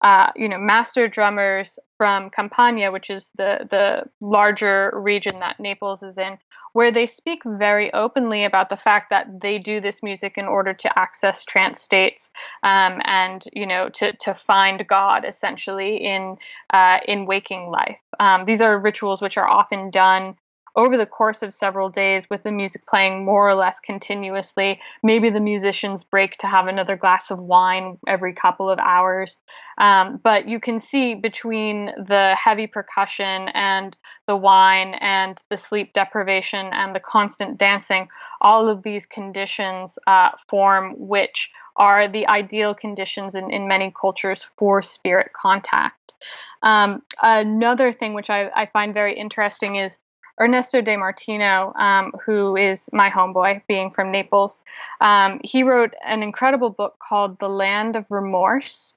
master drummers from Campania, which is the larger region that Naples is in, where they speak very openly about the fact that they do this music in order to access trance states, and, to find God essentially in waking life. These are rituals which are often done over the course of several days with the music playing more or less continuously. Maybe the musicians break to have another glass of wine every couple of hours. But you can see between the heavy percussion and the wine and the sleep deprivation and the constant dancing, all of these conditions form which are the ideal conditions in many cultures for spirit contact. Another thing which I find very interesting is Ernesto De Martino, who is my homeboy, being from Naples. He wrote an incredible book called The Land of Remorse.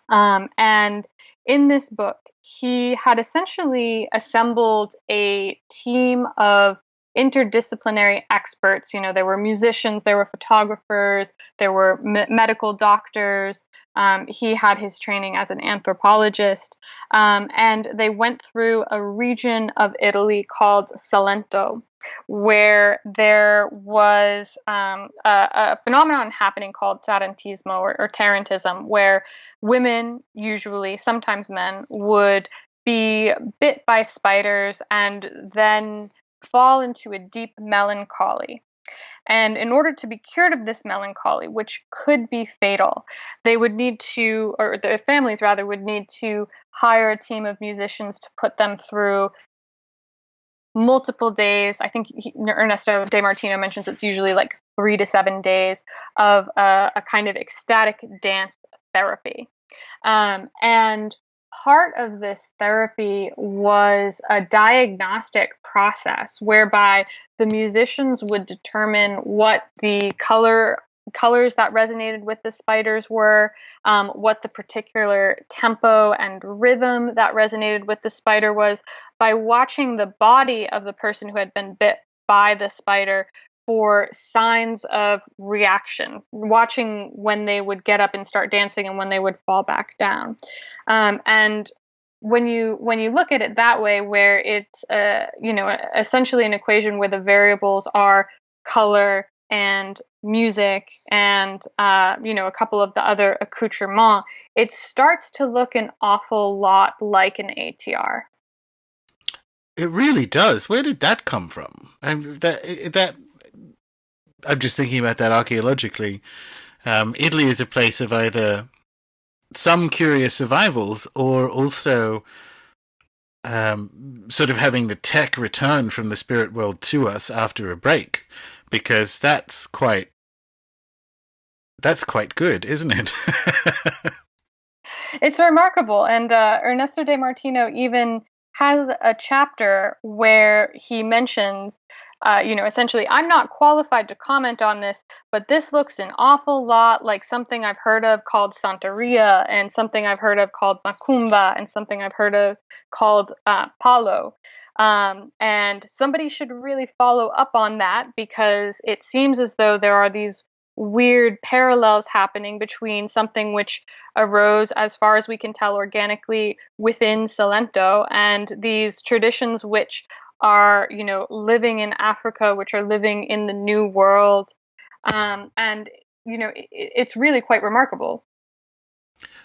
And in this book, he had essentially assembled a team of interdisciplinary experts. You know, there were musicians, there were photographers, there were medical doctors. He had his training as an anthropologist. And they went through a region of Italy called Salento, where there was a phenomenon happening called tarantismo or tarantism, where women, usually, sometimes men, would be bit by spiders and then fall into a deep melancholy. And in order to be cured of this melancholy, which could be fatal, they would need to, or the families rather, would need to hire a team of musicians to put them through multiple days. I think Ernesto De Martino mentions it's usually like 3 to 7 days of a kind of ecstatic dance therapy. And part of this therapy was a diagnostic process whereby the musicians would determine what the colors that resonated with the spiders were, what the particular tempo and rhythm that resonated with the spider was, by watching the body of the person who had been bit by the spider for signs of reaction, watching when they would get up and start dancing and when they would fall back down. And when you look at it that way, where it's essentially an equation where the variables are color and music and a couple of the other accoutrements, it starts to look an awful lot like an ATR. It really does. Where did that come from? I'm just thinking about that archaeologically. Italy is a place of either some curious survivals or also sort of having the tech return from the spirit world to us after a break, because that's quite good, isn't it? It's remarkable. And Ernesto De Martino even has a chapter where he mentions, essentially, I'm not qualified to comment on this, but this looks an awful lot like something I've heard of called Santeria, and something I've heard of called Macumba, and something I've heard of called Palo. And somebody should really follow up on that, because it seems as though there are these weird parallels happening between something which arose, as far as we can tell, organically within Salento, and these traditions which are, living in Africa, which are living in the New World. It's really quite remarkable.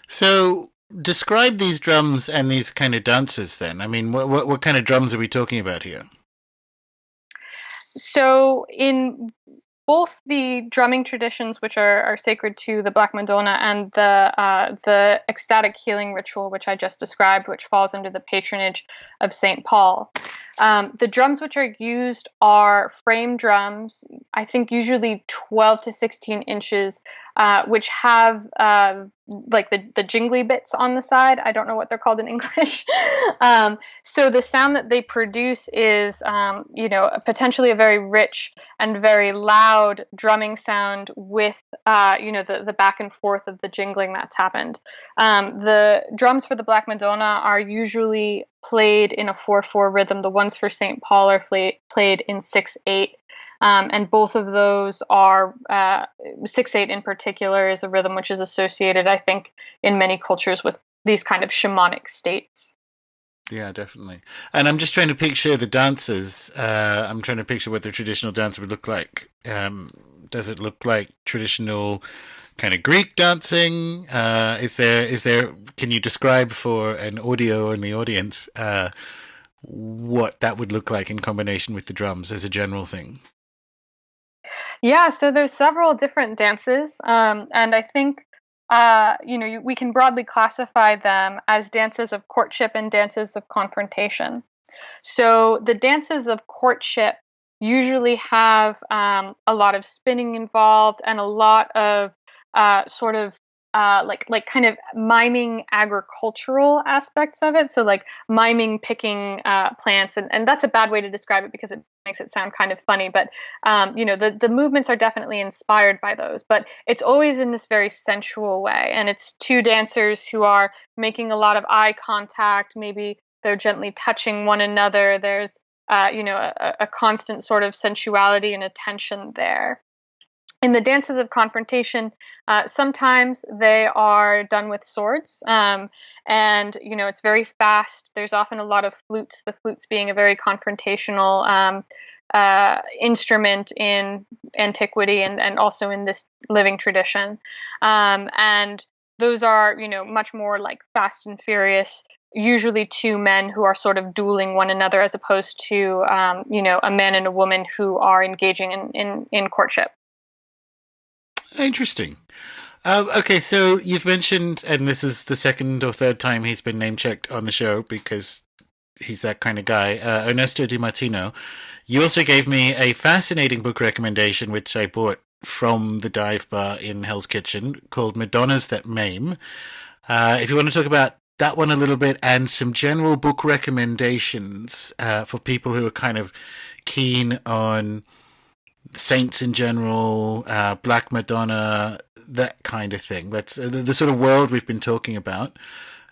So describe these drums and these kind of dances then. I mean, what kind of drums are we talking about here? So in both the drumming traditions, which are sacred to the Black Madonna, and the ecstatic healing ritual, which I just described, which falls under the patronage of St. Paul, the drums which are used are frame drums, I think usually 12 to 16 inches, which have like the jingly bits on the side. I don't know what they're called in English. So the sound that they produce is, potentially a very rich and very loud drumming sound with, the back and forth of the jingling that's happened. The drums for the Black Madonna are usually played in a 4/4 rhythm. The ones for St. Paul are played in 6/8. And both of those are 6/8 in particular is a rhythm which is associated, I think, in many cultures with these kind of shamanic states. Yeah, definitely. And I'm just trying to picture the dances. I'm trying to picture what the traditional dance would look like. Does it look like traditional kind of Greek dancing? Is there? Can you describe for an audio in the audience what that would look like in combination with the drums as a general thing. Yeah, so there's several different dances, and I think we can broadly classify them as dances of courtship and dances of confrontation. So the dances of courtship usually have a lot of spinning involved and a lot of sort of like kind of miming agricultural aspects of it. So like miming picking plants, and that's a bad way to describe it because it makes it sound kind of funny. But the movements are definitely inspired by those. But it's always in this very sensual way, and it's two dancers who are making a lot of eye contact, maybe they're gently touching one another. There's, a constant sort of sensuality and attention there. In the dances of confrontation, sometimes they are done with swords, and it's very fast. There's often a lot of flutes. The flutes being a very confrontational instrument in antiquity and also in this living tradition, and those are much more like fast and furious, usually two men who are sort of dueling one another as opposed to a man and a woman who are engaging in courtship. Interesting. Okay, so you've mentioned, and this is the second or third time he's been name checked on the show because he's that kind of guy, Ernesto De Martino. You also gave me a fascinating book recommendation, which I bought from the dive bar in Hell's Kitchen, called Madonnas That Maim. If you want to talk about that one a little bit and some general book recommendations for people who are kind of keen on saints in general, Black Madonna, that kind of thing. That's the sort of world we've been talking about.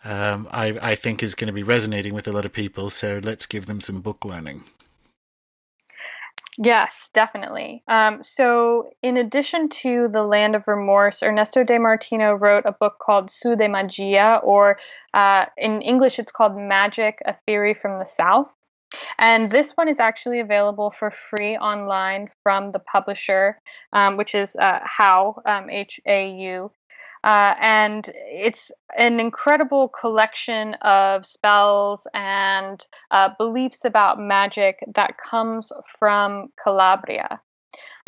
I think is going to be resonating with a lot of people. So let's give them some book learning. Yes, definitely. So in addition to The Land of Remorse, Ernesto De Martino wrote a book called Su de Magia, or in English it's called Magic, A Theory from the South. And this one is actually available for free online from the publisher, which is Hau, Hau. And it's an incredible collection of spells and beliefs about magic that comes from Calabria.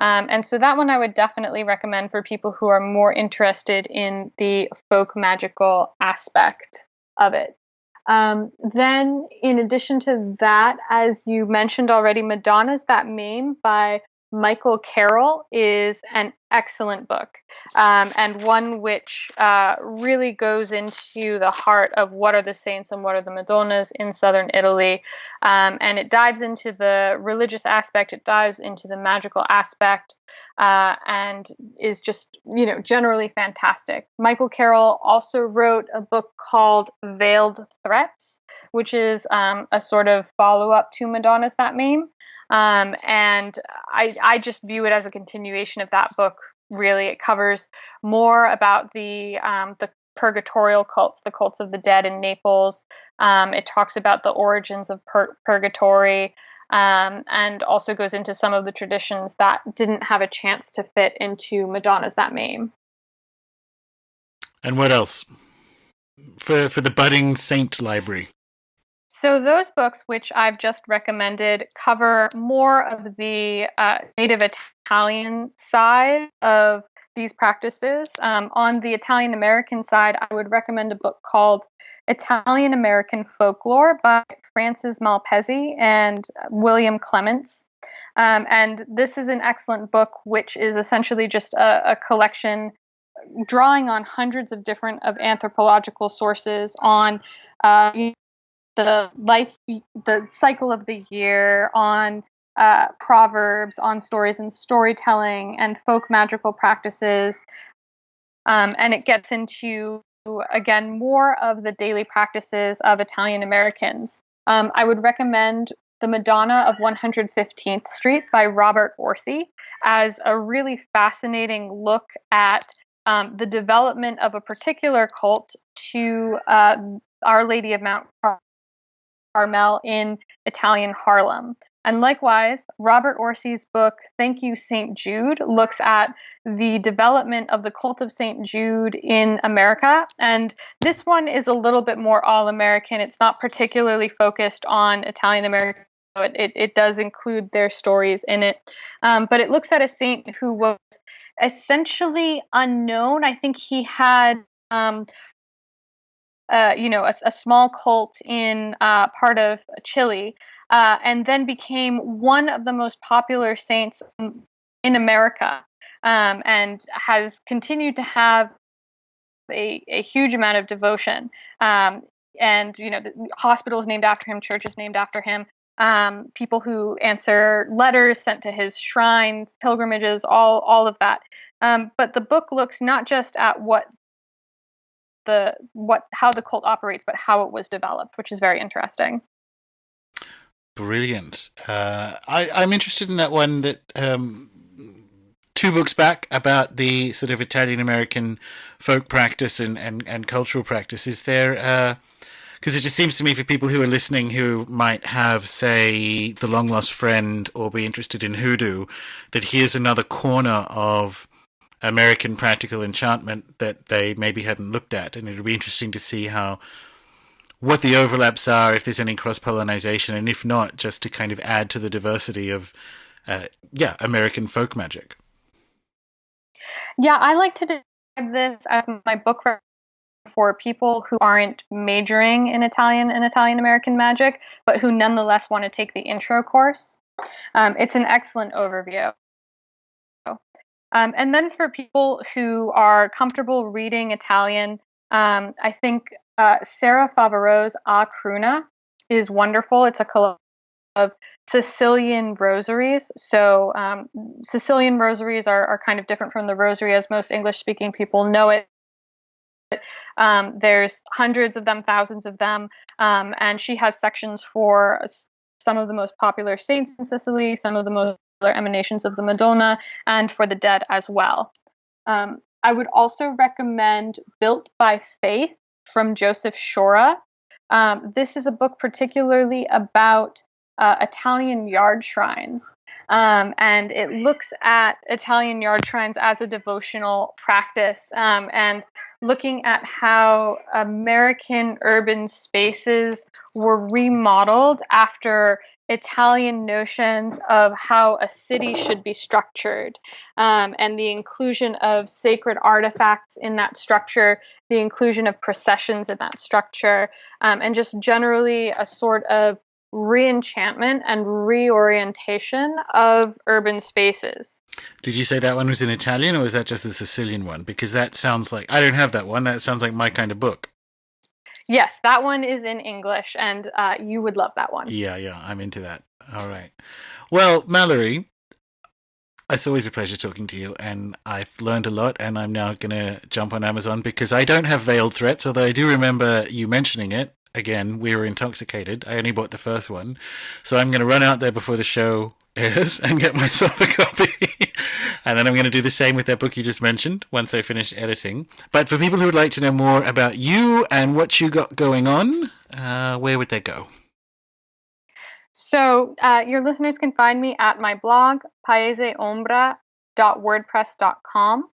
And so that one I would definitely recommend for people who are more interested in the folk magical aspect of it. Then, in addition to that, as you mentioned already, Madonnas That Maim by Michael Carroll is an excellent book, and one which really goes into the heart of what are the saints and what are the Madonnas in southern Italy. And it dives into the religious aspect, it dives into the magical aspect, and is just, generally fantastic. Michael Carroll also wrote a book called Veiled Threats, which is a sort of follow-up to Madonnas That Maim. And I just view it as a continuation of that book. Really, it covers more about the purgatorial cults, the cults of the dead in Naples. It talks about the origins of purgatory, and also goes into some of the traditions that didn't have a chance to fit into Madonnas That Maim. And what else for the budding saint library? So those books, which I've just recommended, cover more of the native Italian side of these practices. On the Italian American side, I would recommend a book called Italian American Folklore by Francis Malpezzi and William Clements. And this is an excellent book, which is essentially just a collection drawing on hundreds of different of anthropological sources on the cycle of the year, on proverbs, on stories and storytelling, and folk magical practices. And it gets into, again, more of the daily practices of Italian Americans. I would recommend The Madonna of 115th Street by Robert Orsi as a really fascinating look at the development of a particular cult to Our Lady of Mount Carmel in Italian Harlem. And likewise, Robert Orsi's book, Thank You, St. Jude, looks at the development of the cult of St. Jude in America. And this one is a little bit more all-American. It's not particularly focused on Italian American. It does include their stories in it. But it looks at a saint who was essentially unknown. I think he had a small cult in part of Chile, and then became one of the most popular saints in America, and has continued to have a huge amount of devotion. And the hospitals named after him, churches named after him, people who answer letters sent to his shrines, pilgrimages, all of that. But the book looks not just at how the cult operates, but how it was developed, which is very interesting. Brilliant. I'm interested in that one that 2 books back about the sort of Italian American folk practice and cultural practice. Is there, because it just seems to me for people who are listening who might have, say, The Long Lost Friend or be interested in hoodoo, that here's another corner of American practical enchantment that they maybe hadn't looked at, and it would be interesting to see what the overlaps are, if there's any cross-pollination, and if not, just to kind of add to the diversity of American folk magic. Yeah, I like to describe this as my book for people who aren't majoring in Italian and Italian American magic, but who nonetheless want to take the intro course. It's an excellent overview. And then for people who are comfortable reading Italian, I think Sarah Favoreu's A Cruna is wonderful. It's a collection of Sicilian rosaries. So Sicilian rosaries are kind of different from the rosary as most English-speaking people know it. There's hundreds of them, thousands of them, and she has sections for some of the most popular saints in Sicily, some of the most emanations of the Madonna, and for the dead as well. I would also recommend Built by Faith from Joseph Shora. This is a book particularly about Italian yard shrines, and it looks at Italian yard shrines as a devotional practice, and looking at how American urban spaces were remodeled after Italian notions of how a city should be structured, and the inclusion of sacred artifacts in that structure, the inclusion of processions in that structure, and just generally a sort of re-enchantment and reorientation of urban spaces. Did you say that one was in Italian, or was that just the Sicilian one? Because that sounds like, I don't have that one. That sounds like my kind of book. Yes, that one is in English, and you would love that one. Yeah, I'm into that. All right. Well, Mallorie, it's always a pleasure talking to you, and I've learned a lot, and I'm now going to jump on Amazon because I don't have Veiled Threats, although I do remember you mentioning it. Again, we were intoxicated. I only bought the first one. So I'm going to run out there before the show airs and get myself a copy. And then I'm going to do the same with that book you just mentioned once I finish editing. But for people who would like to know more about you and what you got going on, where would they go? So your listeners can find me at my blog, paeseombra.wordpress.com,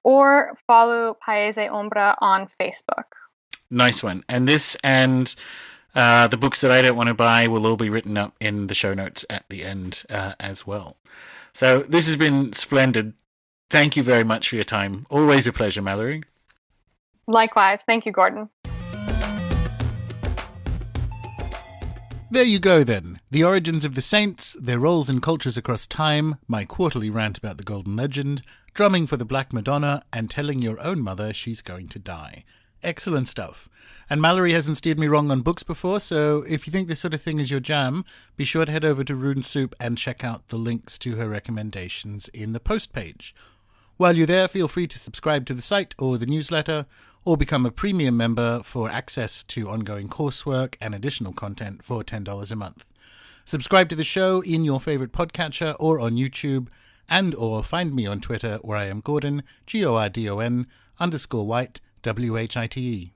or follow Paese Ombra on Facebook. Nice one. And this and the books that I don't want to buy will all be written up in the show notes at the end as well. So this has been splendid. Thank you very much for your time. Always a pleasure, Mallorie. Likewise. Thank you, Gordon. There you go then. The origins of the saints, their roles in cultures across time, my quarterly rant about the Golden Legend, drumming for the Black Madonna, and telling your own mother she's going to die. Excellent stuff. And Mallorie hasn't steered me wrong on books before, so if you think this sort of thing is your jam, be sure to head over to Rune Soup and check out the links to her recommendations in the post page. While you're there, feel free to subscribe to the site or the newsletter, or become a premium member for access to ongoing coursework and additional content for $10 a month. Subscribe to the show in your favourite podcatcher or on YouTube, and or find me on Twitter where I am Gordon, Gordon_White, WHITE.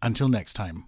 Until next time.